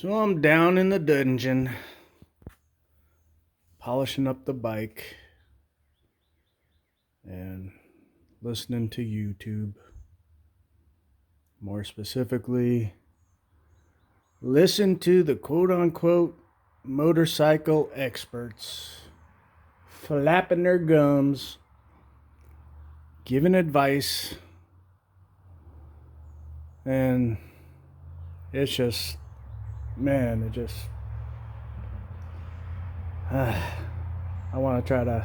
So I'm down in the dungeon, polishing up the bike and listening to YouTube. More specifically, listen to the quote unquote motorcycle experts flapping their gums, giving advice, and it's just, man, it just, I want to try to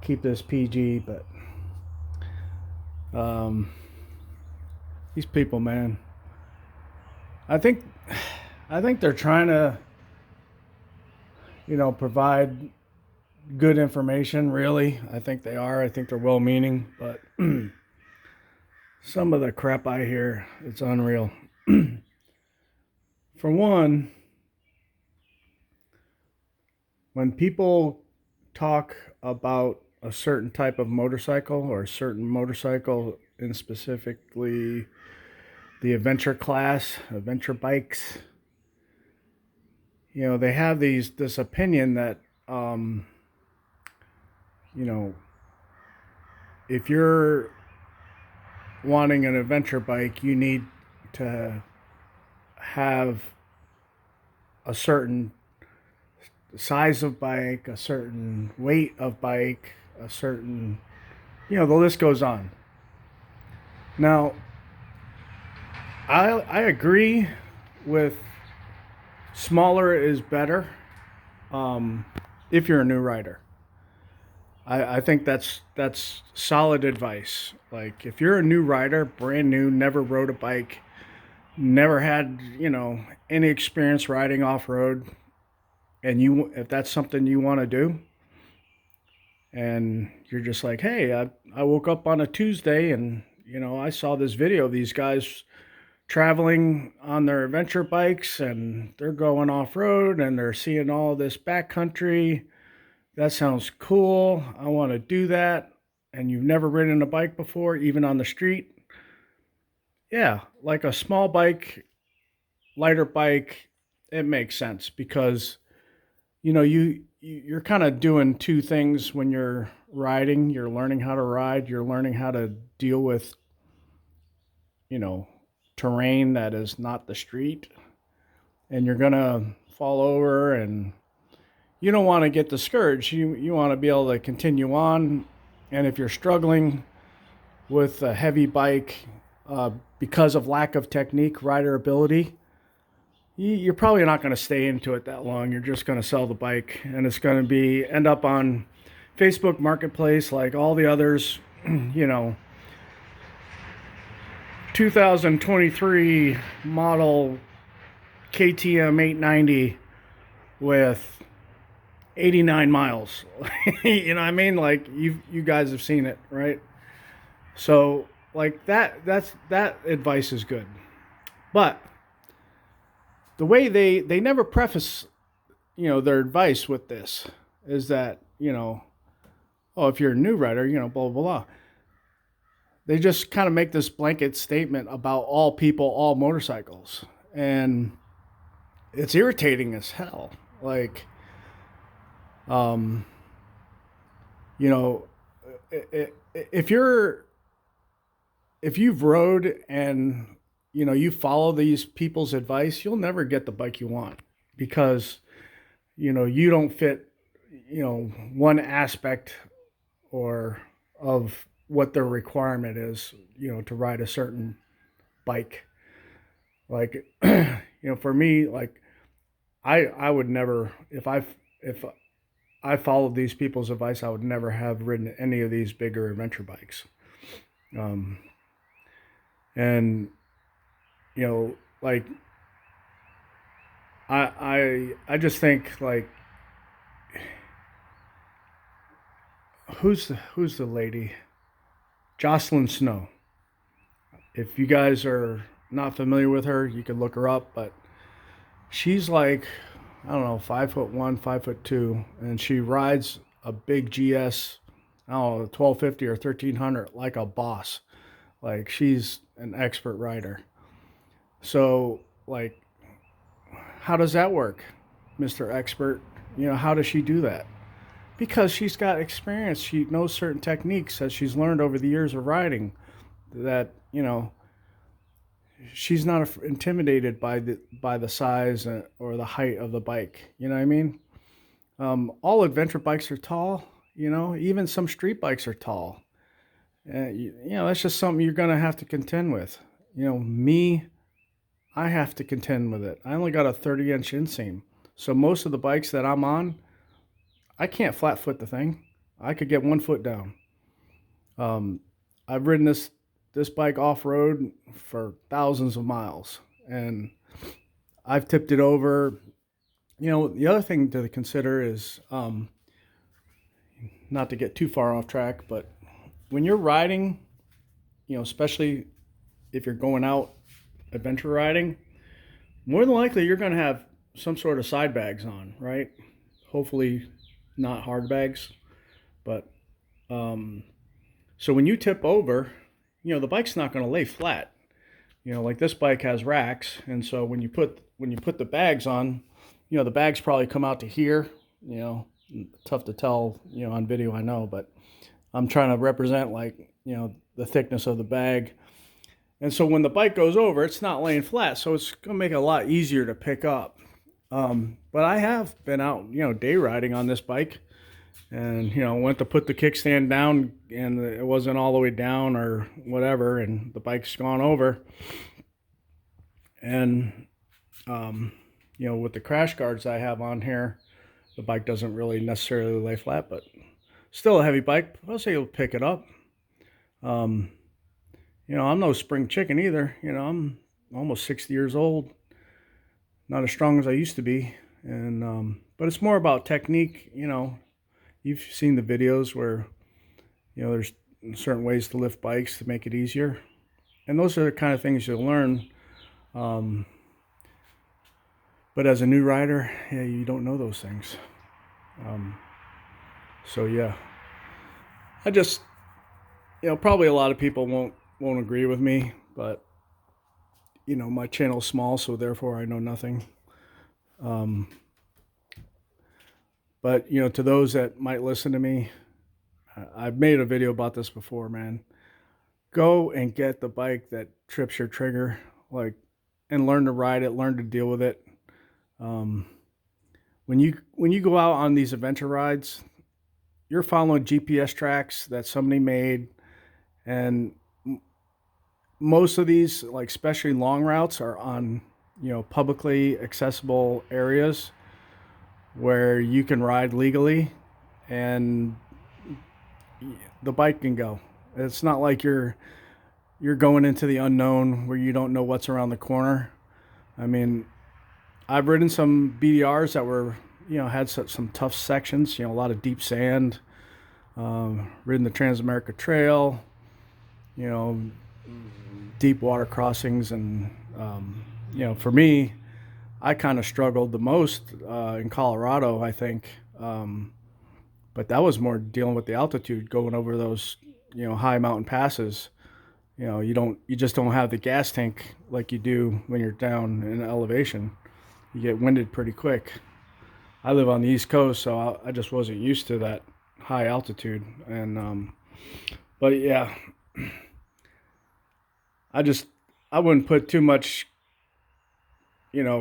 keep this PG, but um, these people, man, I think, I think they're trying to, provide good information. Really, I think they are. I think they're well-meaning, but some of the crap I hear, it's unreal. For one, when people talk about a certain type of motorcycle or a certain motorcycle, in specifically the adventure class, adventure bikes, they have this opinion that you know, if you're wanting an adventure bike, you need to have a certain size of bike, a certain weight of bike, a certain, the list goes on. Now, I agree with smaller is better if you're a new rider. I think that's solid advice. Like if you're a new rider, brand new, never rode a bike, never had any experience riding off road, and if that's something you want to do, and you're just like, hey, I woke up on a Tuesday and I saw this video of these guys traveling on their adventure bikes and they're going off road and they're seeing all this backcountry. That sounds cool. I want to do that. And you've never ridden a bike before, even on the street. Yeah, like a small bike, lighter bike, it makes sense because you're kind of doing two things when you're riding. You're learning how to ride, you're learning how to deal with, you know, terrain that is not the street, and you're going to fall over, and you don't want to get discouraged. You want to be able to continue on. And if you're struggling with a heavy bike because of lack of technique, rider ability, you're probably not going to stay into it that long. You're just going to sell the bike, and it's going to be end up on Facebook Marketplace like all the others. You know, 2023 model KTM 890 with 89 miles. You know what I mean? Like you guys have seen it, right? So like that advice is good. But the way they never preface, their advice with this is that, oh, if you're a new rider, blah blah blah. They just kind of make this blanket statement about all people, all motorcycles. And it's irritating as hell. Like, um, you know, if you've rode and you follow these people's advice, you'll never get the bike you want because you don't fit one aspect or of what their requirement is to ride a certain bike. Like for me, like I would never, if I followed these people's advice, I would never have ridden any of these bigger adventure bikes. um and like I just think like who's the lady, Jocelyn Snow. If you guys are not familiar with her, you can look her up. But she's like, I don't know, 5'1", 5'2", and she rides a big GS, I don't know, 1250 or 1300 like a boss. Like she's an expert rider. So like how does that work, Mr. Expert? How does she do that? Because she's got experience. She knows certain techniques that she's learned over the years of riding that, she's not intimidated by the size or the height of the bike. You know what I mean? All adventure bikes are tall. Even some street bikes are tall. That's just something you're gonna have to contend with. Me, I have to contend with it. I only got a 30-inch inseam, so most of the bikes that I'm on, I can't flat foot the thing. I could get 1 foot down. I've ridden this bike off road for thousands of miles, and I've tipped it over. The other thing to consider is, not to get too far off track, but when you're riding, especially if you're going out adventure riding, more than likely you're going to have some sort of side bags on, right? Hopefully not hard bags, but so when you tip over, the bike's not going to lay flat. Like this bike has racks, and so when you put the bags on, the bags probably come out to here. Tough to tell, on video, I know, but I'm trying to represent, like, the thickness of the bag. And so when the bike goes over, it's not laying flat, so it's going to make it a lot easier to pick up. But I have been out, day riding on this bike, and, went to put the kickstand down, and it wasn't all the way down or whatever, and the bike's gone over. And, with the crash guards I have on here, the bike doesn't really necessarily lay flat, but still a heavy bike. I'll say you'll pick it up. I'm no spring chicken either. I'm almost 60 years old. Not as strong as I used to be. And but it's more about technique. You've seen the videos where, there's certain ways to lift bikes to make it easier. And those are the kind of things you'll learn. But as a new rider, you don't know those things. So yeah, I just, probably a lot of people won't agree with me, but my channel's small, so therefore I know nothing. But to those that might listen to me, I've made a video about this before, man. Go and get the bike that trips your trigger, and learn to ride it, learn to deal with it. When you go out on these adventure rides, you're following GPS tracks that somebody made, and most of these, like especially long routes, are on publicly accessible areas where you can ride legally, and the bike can go. It's not like you're going into the unknown where you don't know what's around the corner. I mean, I've ridden some BDRs that were, had some tough sections, a lot of deep sand, ridden the Transamerica Trail, deep water crossings. And, for me, I kind of struggled the most in Colorado, I think. But that was more dealing with the altitude, going over those, high mountain passes. You just don't have the gas tank like you do when you're down in elevation. You get winded pretty quick. I live on the East Coast, so I just wasn't used to that high altitude. And but yeah, I wouldn't put too much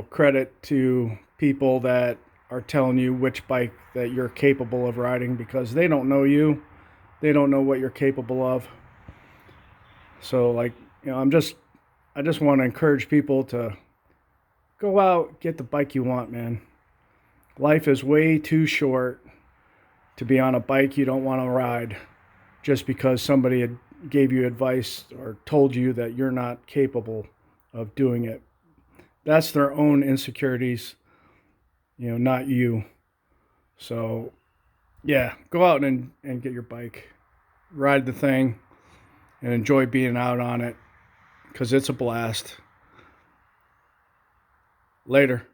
credit to people that are telling you which bike that you're capable of riding, because they don't know you. They don't know what you're capable of. So I just want to encourage people to go out, get the bike you want, man. Life is way too short to be on a bike you don't want to ride just because somebody gave you advice or told you that you're not capable of doing it. That's their own insecurities, not you. So, yeah, go out and get your bike. Ride the thing and enjoy being out on it, because it's a blast. Later.